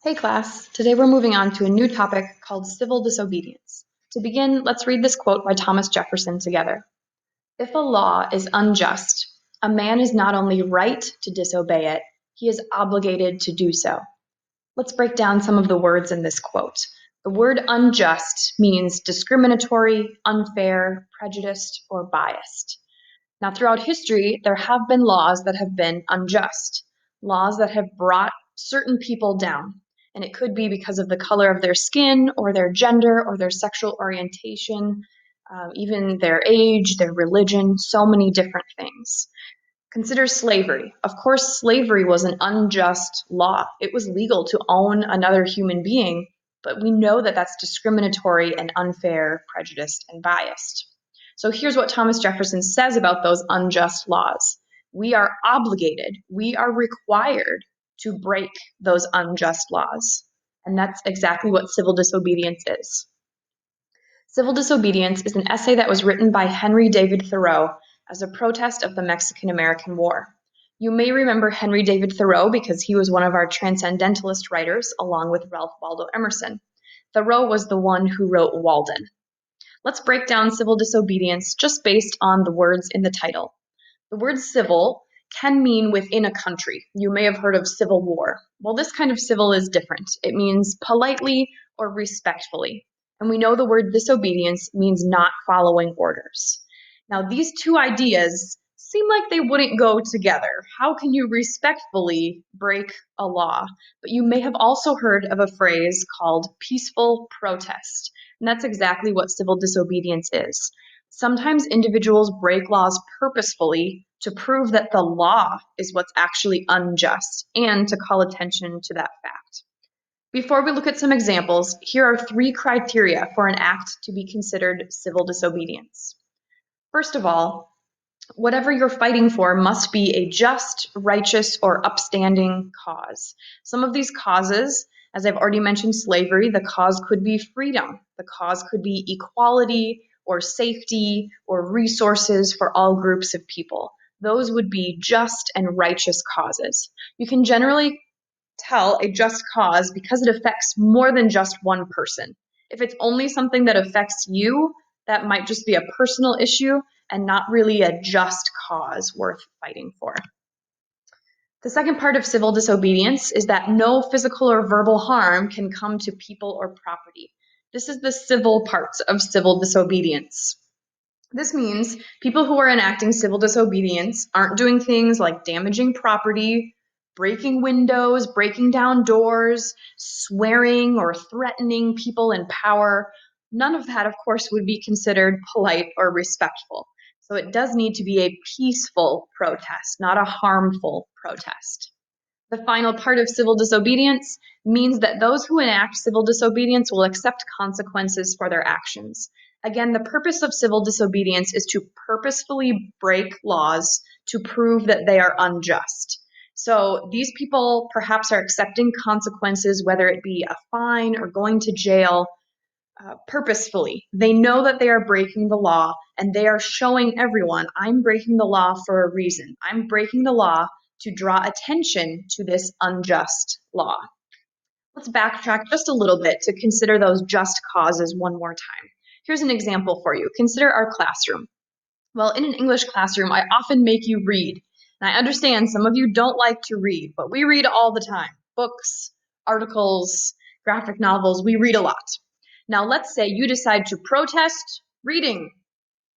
Hey class, today we're moving on to a new topic called civil disobedience. To begin, let's read this quote by Thomas Jefferson together. If a law is unjust, a man is not only right to disobey it, he is obligated to do so. Let's break down some of the words in this quote. The word unjust means discriminatory, unfair, prejudiced, or biased. Now, throughout history, there have been laws that have been unjust, laws that have brought certain people down. And it could be because of the color of their skin, or their gender, or their sexual orientation, even their age, their religion, so many different things. Consider slavery. Of course, slavery was an unjust law. It was legal to own another human being, but we know that that's discriminatory and unfair, prejudiced, and biased. So here's what Thomas Jefferson says about those unjust laws. We are obligated, we are required to break those unjust laws. And that's exactly what civil disobedience is. Civil Disobedience is an essay that was written by Henry David Thoreau as a protest of the Mexican-American War. You may remember Henry David Thoreau because he was one of our transcendentalist writers, along with Ralph Waldo Emerson. Thoreau was the one who wrote Walden. Let's break down civil disobedience just based on the words in the title. The word civil can mean within a country. You may have heard of civil war. Well, this kind of civil is different. It means politely or respectfully. And we know the word disobedience means not following orders. Now, these two ideas seem like they wouldn't go together. How can you respectfully break a law? But you may have also heard of a phrase called peaceful protest. And that's exactly what civil disobedience is. Sometimes individuals break laws purposefully to prove that the law is what's actually unjust and to call attention to that fact. Before we look at some examples, here are 3 criteria for an act to be considered civil disobedience. First of all, whatever you're fighting for must be a just, righteous, or upstanding cause. Some of these causes, as I've already mentioned slavery, the cause could be freedom, the cause could be equality, or safety, or resources for all groups of people. Those would be just and righteous causes. You can generally tell a just cause because it affects more than just one person. If it's only something that affects you, that might just be a personal issue and not really a just cause worth fighting for. The second part of civil disobedience is that no physical or verbal harm can come to people or property. This is the civil part of civil disobedience. This means people who are enacting civil disobedience aren't doing things like damaging property, breaking windows, breaking down doors, swearing or threatening people in power. None of that, of course, would be considered polite or respectful. So it does need to be a peaceful protest, not a harmful protest. The final part of civil disobedience means that those who enact civil disobedience will accept consequences for their actions. Again, the purpose of civil disobedience is to purposefully break laws to prove that they are unjust. So these people perhaps are accepting consequences, whether it be a fine or going to jail, purposefully. They know that they are breaking the law, and they are showing everyone, I'm breaking the law for a reason. I'm breaking the law to draw attention to this unjust law. Let's backtrack just a little bit to consider those just causes one more time. Here's an example for you. Consider our classroom. Well, in an English classroom, I often make you read. And I understand some of you don't like to read, but we read all the time. Books, articles, graphic novels, we read a lot. Now, let's say you decide to protest reading.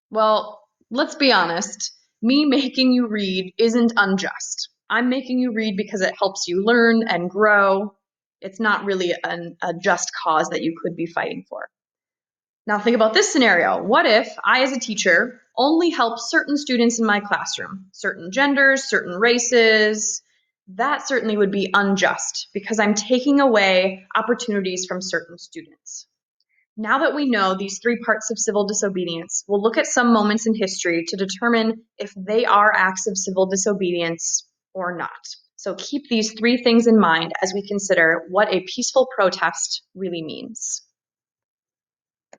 Well, let's be honest. Me making you read isn't unjust. I'm making you read because it helps you learn and grow. It's not really a just cause that you could be fighting for. Now think about this scenario. What if I, as a teacher, only help certain students in my classroom, certain genders, certain races? That certainly would be unjust because I'm taking away opportunities from certain students. Now that we know these 3 parts of civil disobedience, we'll look at some moments in history to determine if they are acts of civil disobedience or not. So keep these 3 things in mind as we consider what a peaceful protest really means.